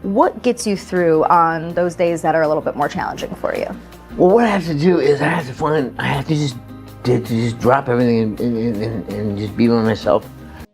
What gets you through on those days that are a little bit more challenging for you? Well, what I have to do is I have to just drop everything and just be by myself.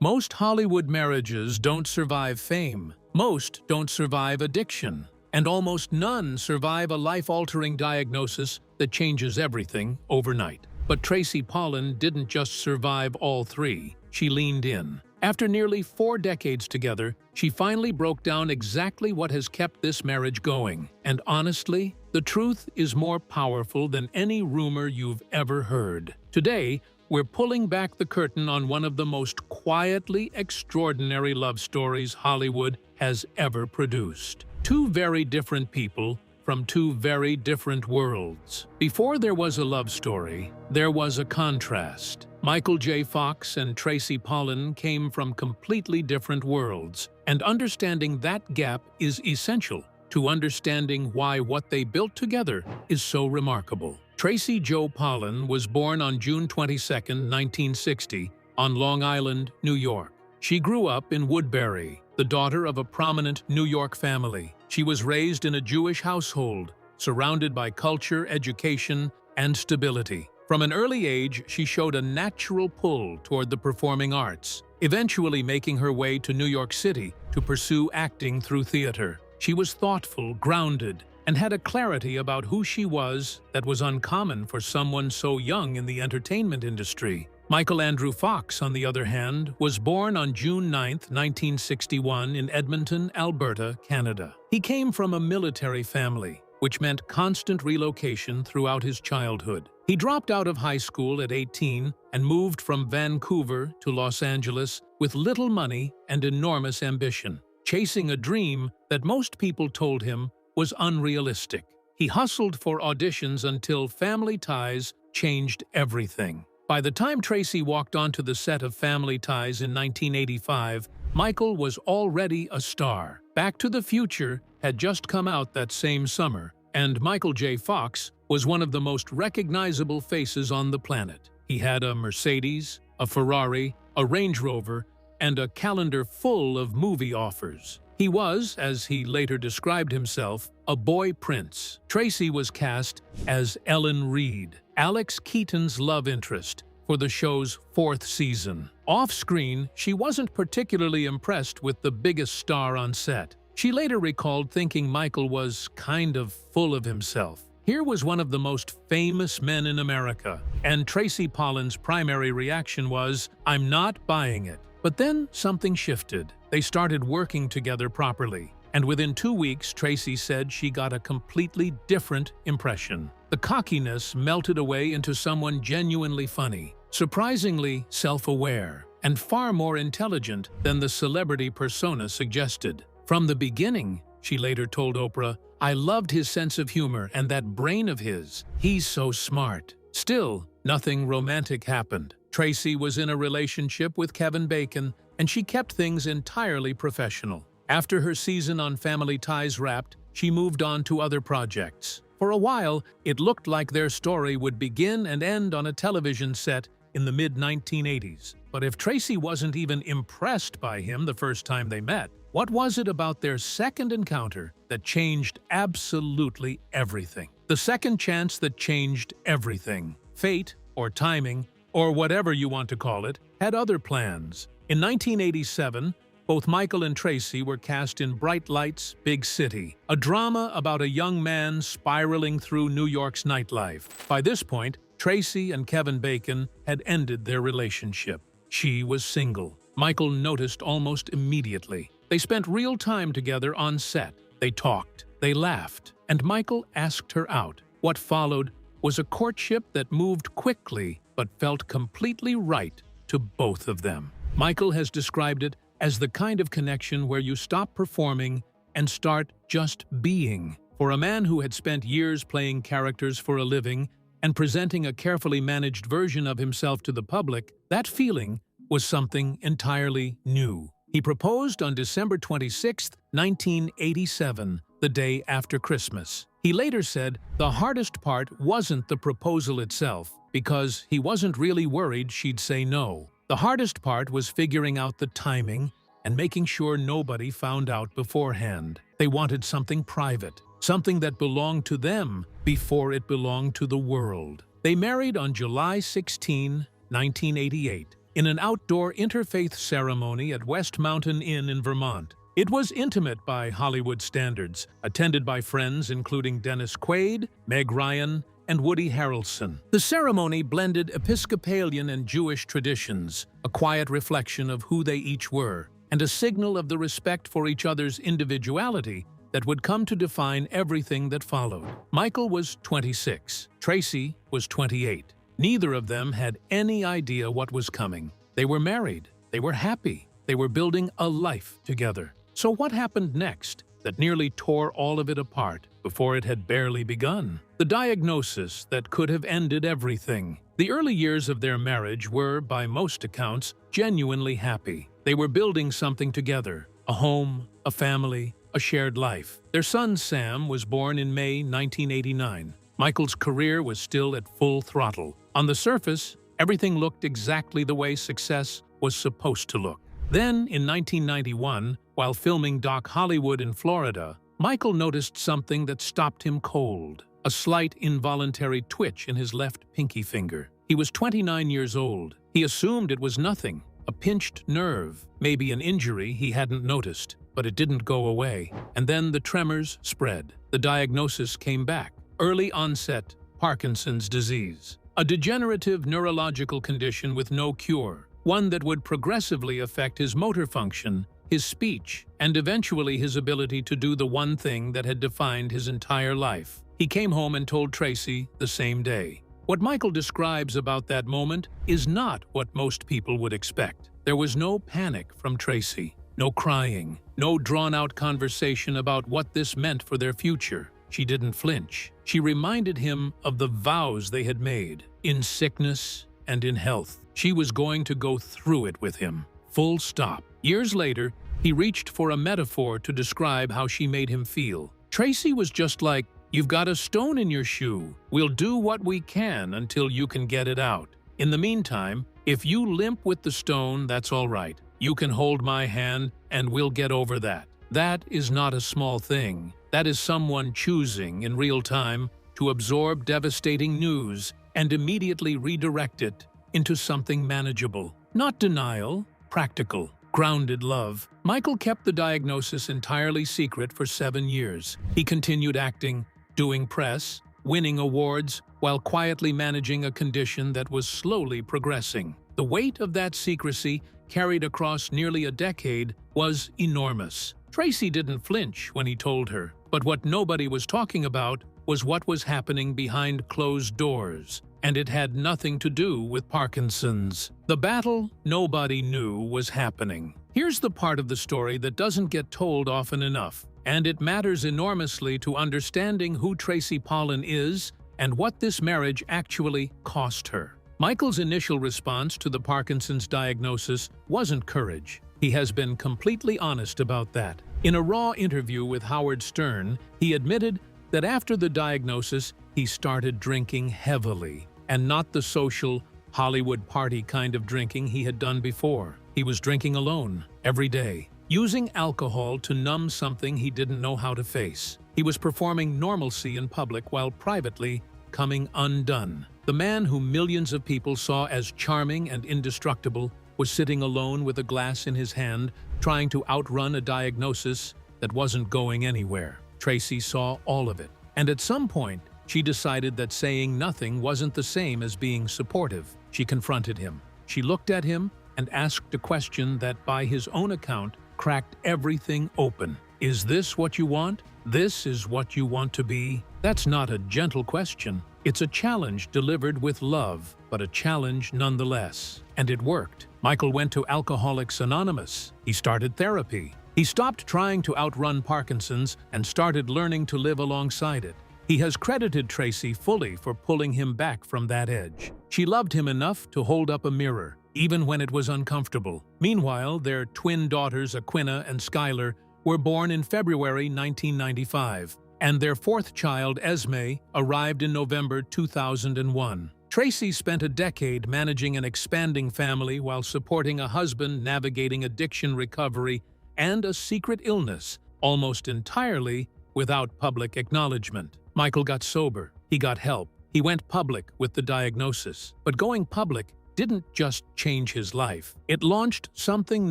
Most Hollywood marriages don't survive fame. Most don't survive addiction. And almost none survive a life-altering diagnosis that changes everything overnight. But Tracy Pollan didn't just survive all three. She leaned in. After nearly 4 decades together, she finally broke down exactly what has kept this marriage going. And honestly, the truth is more powerful than any rumor you've ever heard. Today, we're pulling back the curtain on one of the most quietly extraordinary love stories Hollywood has ever produced. Two very different people from two very different worlds. Before there was a love story, there was a contrast. Michael J. Fox and Tracy Pollan came from completely different worlds, and understanding that gap is essential to understanding why what they built together is so remarkable. Tracy Jo Pollan was born on June 22, 1960, on Long Island, New York. She grew up in Woodbury, the daughter of a prominent New York family. She was raised in a Jewish household, surrounded by culture, education, and stability. From an early age, she showed a natural pull toward the performing arts, eventually making her way to New York City to pursue acting through theater. She was thoughtful, grounded, and had a clarity about who she was that was uncommon for someone so young in the entertainment industry. Michael Andrew Fox, on the other hand, was born on June 9, 1961 in Edmonton, Alberta, Canada. He came from a military family, which meant constant relocation throughout his childhood. He dropped out of high school at 18 and moved from Vancouver to Los Angeles with little money and enormous ambition, chasing a dream that most people told him was unrealistic. He hustled for auditions until Family Ties changed everything. By the time Tracy walked onto the set of Family Ties in 1985, Michael was already a star. Back to the Future had just come out that same summer, and Michael J. Fox was one of the most recognizable faces on the planet. He had a Mercedes, a Ferrari, a Range Rover, and a calendar full of movie offers. He was, as he later described himself, a boy prince. Tracy was cast as Ellen Reed, Alex Keaton's love interest, for the show's 4th season. Off-screen, she wasn't particularly impressed with the biggest star on set. She later recalled thinking Michael was kind of full of himself. Here was one of the most famous men in America, and Tracy Pollan's primary reaction was, "I'm not buying it." But then something shifted. They started working together properly, and within 2 weeks, Tracy said she got a completely different impression. The cockiness melted away into someone genuinely funny, surprisingly self-aware, and far more intelligent than the celebrity persona suggested. From the beginning, she later told Oprah, "I loved his sense of humor and that brain of his. He's so smart." Still, nothing romantic happened. Tracy was in a relationship with Kevin Bacon, and she kept things entirely professional. After her season on Family Ties wrapped, she moved on to other projects. For a while, it looked like their story would begin and end on a television set in the mid-1980s. But if Tracy wasn't even impressed by him the first time they met, what was it about their second encounter that changed absolutely everything? The second chance that changed everything. Fate, or timing, or whatever you want to call it, had other plans. In 1987, both Michael and Tracy were cast in Bright Lights, Big City, a drama about a young man spiraling through New York's nightlife. By this point, Tracy and Kevin Bacon had ended their relationship. She was single. Michael noticed almost immediately. They spent real time together on set. They talked, they laughed, and Michael asked her out. What followed was a courtship that moved quickly but felt completely right to both of them. Michael has described it as the kind of connection where you stop performing and start just being. For a man who had spent years playing characters for a living and presenting a carefully managed version of himself to the public, that feeling was something entirely new. He proposed on December 26, 1987, the day after Christmas. He later said the hardest part wasn't the proposal itself, because he wasn't really worried she'd say no. The hardest part was figuring out the timing and making sure nobody found out beforehand. They wanted something private, something that belonged to them before it belonged to the world. They married on July 16, 1988, in an outdoor interfaith ceremony at West Mountain Inn in Vermont. It was intimate by Hollywood standards, attended by friends including Dennis Quaid, Meg Ryan, and Woody Harrelson. The ceremony blended Episcopalian and Jewish traditions, a quiet reflection of who they each were, and a signal of the respect for each other's individuality that would come to define everything that followed. Michael was 26. Tracy was 28. Neither of them had any idea what was coming. They were married. They were happy. They were building a life together. So what happened next that nearly tore all of it apart before it had barely begun? The diagnosis that could have ended everything. The early years of their marriage were, by most accounts, genuinely happy. They were building something together, a home, a family, a shared life. Their son Sam was born in May 1989. Michael's career was still at full throttle. On the surface, everything looked exactly the way success was supposed to look. Then, in 1991, while filming Doc Hollywood in Florida, Michael noticed something that stopped him cold. A slight involuntary twitch in his left pinky finger. He was 29 years old. He assumed it was nothing, a pinched nerve, maybe an injury he hadn't noticed. But it didn't go away. And then the tremors spread. The diagnosis came back. Early onset Parkinson's disease. A degenerative neurological condition with no cure. One that would progressively affect his motor function, his speech, and eventually his ability to do the one thing that had defined his entire life. He came home and told Tracy the same day. What Michael describes about that moment is not what most people would expect. There was no panic from Tracy. No crying, no drawn-out conversation about what this meant for their future. She didn't flinch. She reminded him of the vows they had made, in sickness and in health. She was going to go through it with him. Full stop. Years later, he reached for a metaphor to describe how she made him feel. Tracy was just like, "You've got a stone in your shoe. We'll do what we can until you can get it out. In the meantime, if you limp with the stone, that's all right. You can hold my hand, and we'll get over that." That is not a small thing. That is someone choosing, in real time, to absorb devastating news and immediately redirect it into something manageable. Not denial, practical, grounded love. Michael kept the diagnosis entirely secret for 7 years. He continued acting, doing press, winning awards, while quietly managing a condition that was slowly progressing. The weight of that secrecy, carried across nearly a decade, was enormous. Tracy didn't flinch when he told her, but what nobody was talking about was what was happening behind closed doors, and it had nothing to do with Parkinson's. The battle nobody knew was happening. Here's the part of the story that doesn't get told often enough, and it matters enormously to understanding who Tracy Pollan is and what this marriage actually cost her. Michael's initial response to the Parkinson's diagnosis wasn't courage. He has been completely honest about that. In a raw interview with Howard Stern, he admitted that after the diagnosis, he started drinking heavily, and not the social, Hollywood party kind of drinking he had done before. He was drinking alone, every day, using alcohol to numb something he didn't know how to face. He was performing normalcy in public while privately coming undone. The man whom millions of people saw as charming and indestructible was sitting alone with a glass in his hand, trying to outrun a diagnosis that wasn't going anywhere. Tracy saw all of it, and at some point, she decided that saying nothing wasn't the same as being supportive. She confronted him. She looked at him and asked a question that, by his own account, cracked everything open. Is this what you want? This is what you want to be? That's not a gentle question. It's a challenge delivered with love, but a challenge nonetheless. And it worked. Michael went to Alcoholics Anonymous. He started therapy. He stopped trying to outrun Parkinson's and started learning to live alongside it. He has credited Tracy fully for pulling him back from that edge. She loved him enough to hold up a mirror, even when it was uncomfortable. Meanwhile, their twin daughters, Aquina and Skylar, were born in February 1995, and their fourth child, Esme, arrived in November 2001. Tracy spent a decade managing an expanding family while supporting a husband navigating addiction recovery and a secret illness almost entirely without public acknowledgement. Michael got sober, he got help, he went public with the diagnosis. But going public didn't just change his life. It launched something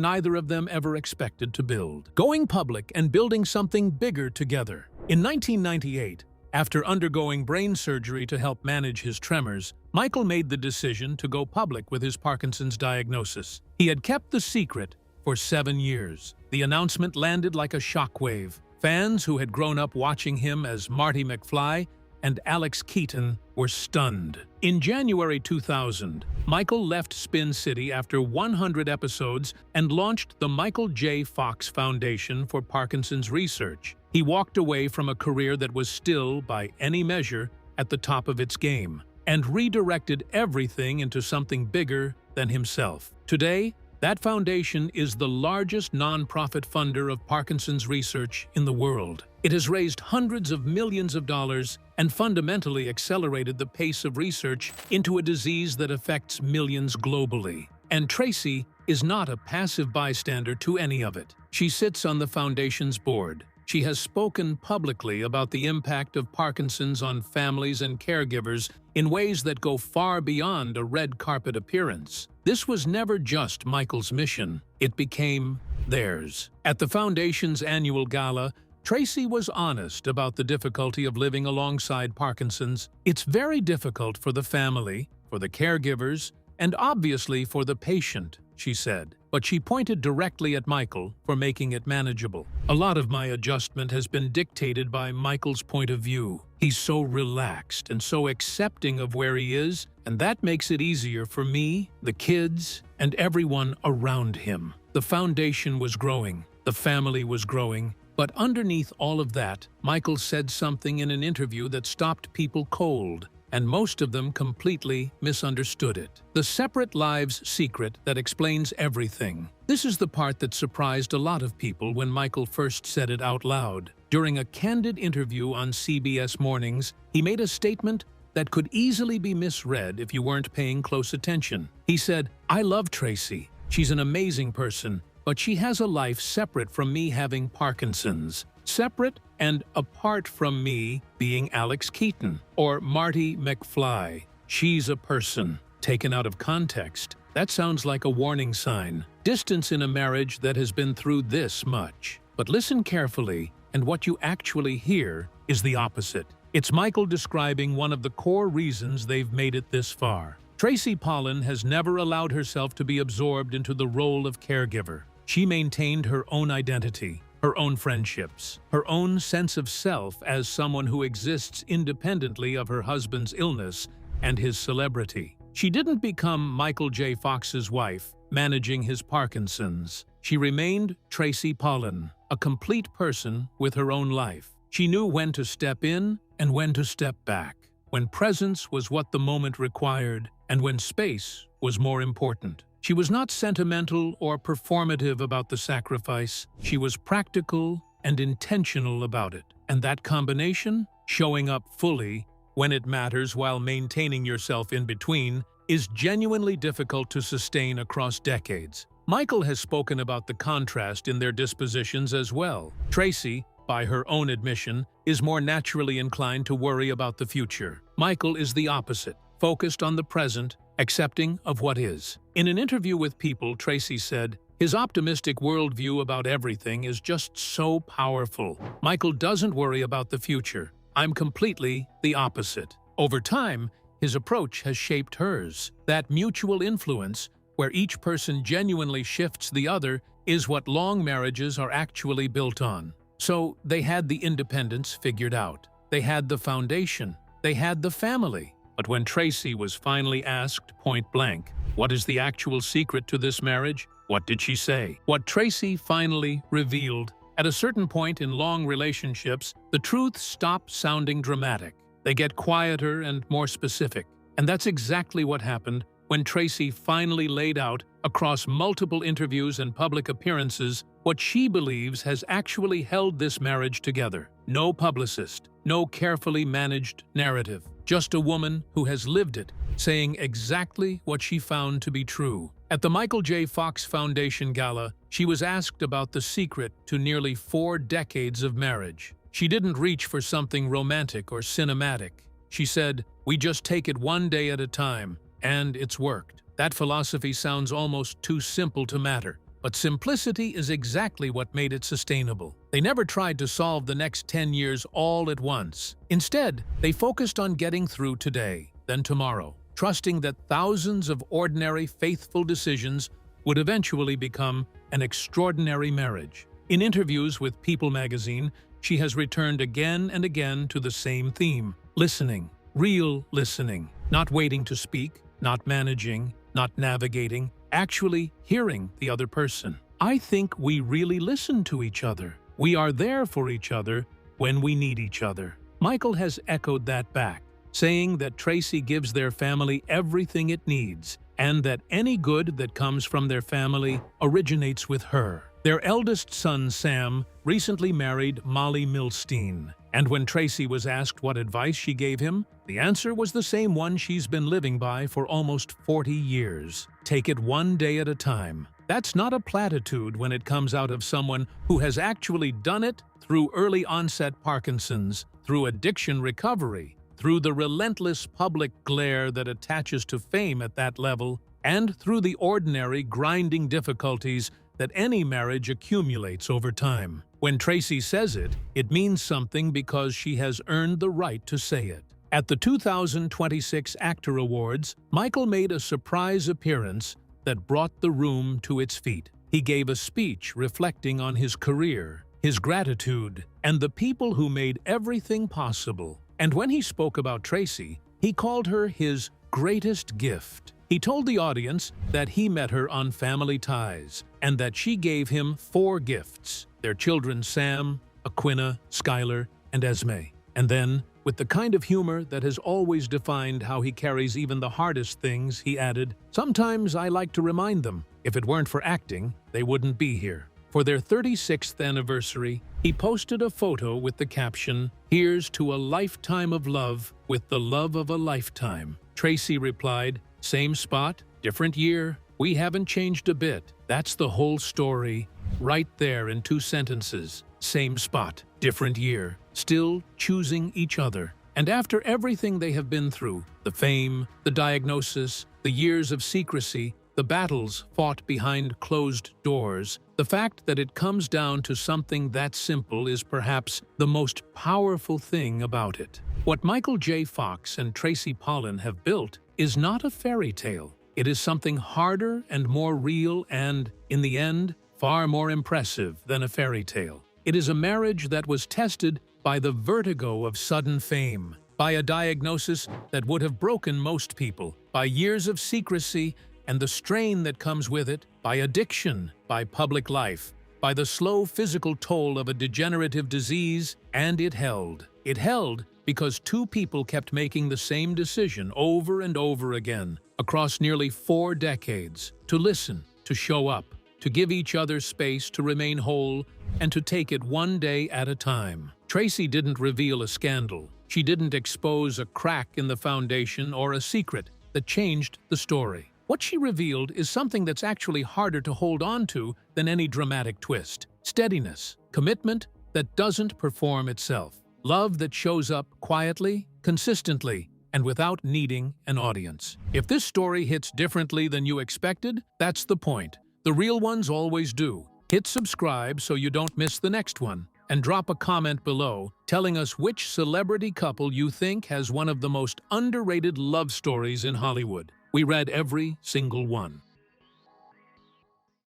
neither of them ever expected to build. Going public and building something bigger together. In 1998, after undergoing brain surgery to help manage his tremors, Michael made the decision to go public with his Parkinson's diagnosis. He had kept the secret for 7 years. The announcement landed like a shockwave. Fans who had grown up watching him as Marty McFly and Alex Keaton were stunned. In January 2000, Michael left Spin City after 100 episodes and launched the Michael J. Fox Foundation for Parkinson's Research. He walked away from a career that was still, by any measure, at the top of its game, and redirected everything into something bigger than himself. Today, that foundation is the largest nonprofit funder of Parkinson's research in the world. It has raised hundreds of millions of dollars and fundamentally accelerated the pace of research into a disease that affects millions globally. And Tracy is not a passive bystander to any of it. She sits on the foundation's board. She has spoken publicly about the impact of Parkinson's on families and caregivers in ways that go far beyond a red carpet appearance. This was never just Michael's mission, it became theirs. At the Foundation's annual gala, Tracy was honest about the difficulty of living alongside Parkinson's. It's very difficult for the family, for the caregivers, and obviously for the patient, she said. But she pointed directly at Michael for making it manageable. A lot of my adjustment has been dictated by Michael's point of view. He's so relaxed and so accepting of where he is, and that makes it easier for me, the kids, and everyone around him. The foundation was growing, the family was growing, but underneath all of that, Michael said something in an interview that stopped people cold, and most of them completely misunderstood it. The separate lives secret that explains everything. This is the part that surprised a lot of people when Michael first said it out loud. During a candid interview on CBS Mornings, he made a statement that could easily be misread if you weren't paying close attention. He said, "I love Tracy. She's an amazing person, but she has a life separate from me having Parkinson's. Separate and apart from me being Alex Keaton or Marty McFly. She's a person." Taken out of context, that sounds like a warning sign. Distance in a marriage that has been through this much. But listen carefully, and what you actually hear is the opposite. It's Michael describing one of the core reasons they've made it this far. Tracy Pollan has never allowed herself to be absorbed into the role of caregiver. She maintained her own identity, her own friendships, her own sense of self as someone who exists independently of her husband's illness and his celebrity. She didn't become Michael J. Fox's wife, managing his Parkinson's. She remained Tracy Pollan, a complete person with her own life. She knew when to step in and when to step back, when presence was what the moment required, and when space was more important. She was not sentimental or performative about the sacrifice. She was practical and intentional about it. And that combination, showing up fully when it matters while maintaining yourself in between, is genuinely difficult to sustain across decades. Michael has spoken about the contrast in their dispositions as well. Tracy, by her own admission, is more naturally inclined to worry about the future. Michael is the opposite, focused on the present, accepting of what is. In an interview with People, Tracy said, "His optimistic worldview about everything is just so powerful. Michael doesn't worry about the future. I'm completely the opposite." Over time, his approach has shaped hers. That mutual influence, where each person genuinely shifts the other, is what long marriages are actually built on. So they had the independence figured out. They had the foundation. They had the family. But when Tracy was finally asked point blank, "What is the actual secret to this marriage?" what did she say? What Tracy finally revealed. At a certain point in long relationships, the truth stops sounding dramatic. They get quieter and more specific. And that's exactly what happened when Tracy finally laid out, across multiple interviews and public appearances, what she believes has actually held this marriage together. No publicist, no carefully managed narrative. Just a woman who has lived it, saying exactly what she found to be true. At the Michael J. Fox Foundation Gala, she was asked about the secret to nearly 4 decades of marriage. She didn't reach for something romantic or cinematic. She said, "We just take it one day at a time, and it's worked." That philosophy sounds almost too simple to matter, but simplicity is exactly what made it sustainable. They never tried to solve the next 10 years all at once. Instead, they focused on getting through today, then tomorrow, trusting that thousands of ordinary, faithful decisions would eventually become an extraordinary marriage. In interviews with People magazine, she has returned again and again to the same theme: listening, real listening, not waiting to speak, not managing, not navigating, actually hearing the other person. "I think we really listen to each other. We are there for each other when we need each other." Michael has echoed that back, saying that Tracy gives their family everything it needs, and that any good that comes from their family originates with her. Their eldest son, Sam, recently married Molly Milstein, and when Tracy was asked what advice she gave him, the answer was the same one she's been living by for almost 40 years. Take it one day at a time. That's not a platitude when it comes out of someone who has actually done it through early onset Parkinson's, through addiction recovery, through the relentless public glare that attaches to fame at that level, and through the ordinary grinding difficulties that any marriage accumulates over time. When Tracy says it, it means something because she has earned the right to say it. At the 2026 Actor Awards, Michael made a surprise appearance that brought the room to its feet. He gave a speech reflecting on his career, his gratitude, and the people who made everything possible. And when he spoke about Tracy, he called her his greatest gift. He told the audience that he met her on Family Ties, and that she gave him 4 gifts: their children Sam, Aquina, Skylar, and Esme. And then, with the kind of humor that has always defined how he carries even the hardest things, he added, "Sometimes I like to remind them, if it weren't for acting, they wouldn't be here." For their 36th anniversary, he posted a photo with the caption, "Here's to a lifetime of love with the love of a lifetime." Tracy replied, "Same spot, different year. We haven't changed a bit." That's the whole story, right there in 2 sentences. Same spot, different year, still choosing each other. And after everything they have been through, the fame, the diagnosis, the years of secrecy, the battles fought behind closed doors, the fact that it comes down to something that simple is perhaps the most powerful thing about it. What Michael J. Fox and Tracy Pollan have built is not a fairy tale. It is something harder and more real and, in the end, far more impressive than a fairy tale. It is a marriage that was tested by the vertigo of sudden fame, by a diagnosis that would have broken most people, by years of secrecy and the strain that comes with it, by addiction, by public life, by the slow physical toll of a degenerative disease, and it held. It held because 2 people kept making the same decision over and over again, across nearly 4 decades, to listen, to show up, to give each other space to remain whole, and to take it one day at a time. Tracy didn't reveal a scandal. She didn't expose a crack in the foundation or a secret that changed the story. What she revealed is something that's actually harder to hold on to than any dramatic twist: steadiness, commitment that doesn't perform itself, love that shows up quietly, consistently, and without needing an audience. If this story hits differently than you expected, that's the point. The real ones always do. Hit subscribe so you don't miss the next one, and drop a comment below telling us which celebrity couple you think has one of the most underrated love stories in Hollywood. We read every single one.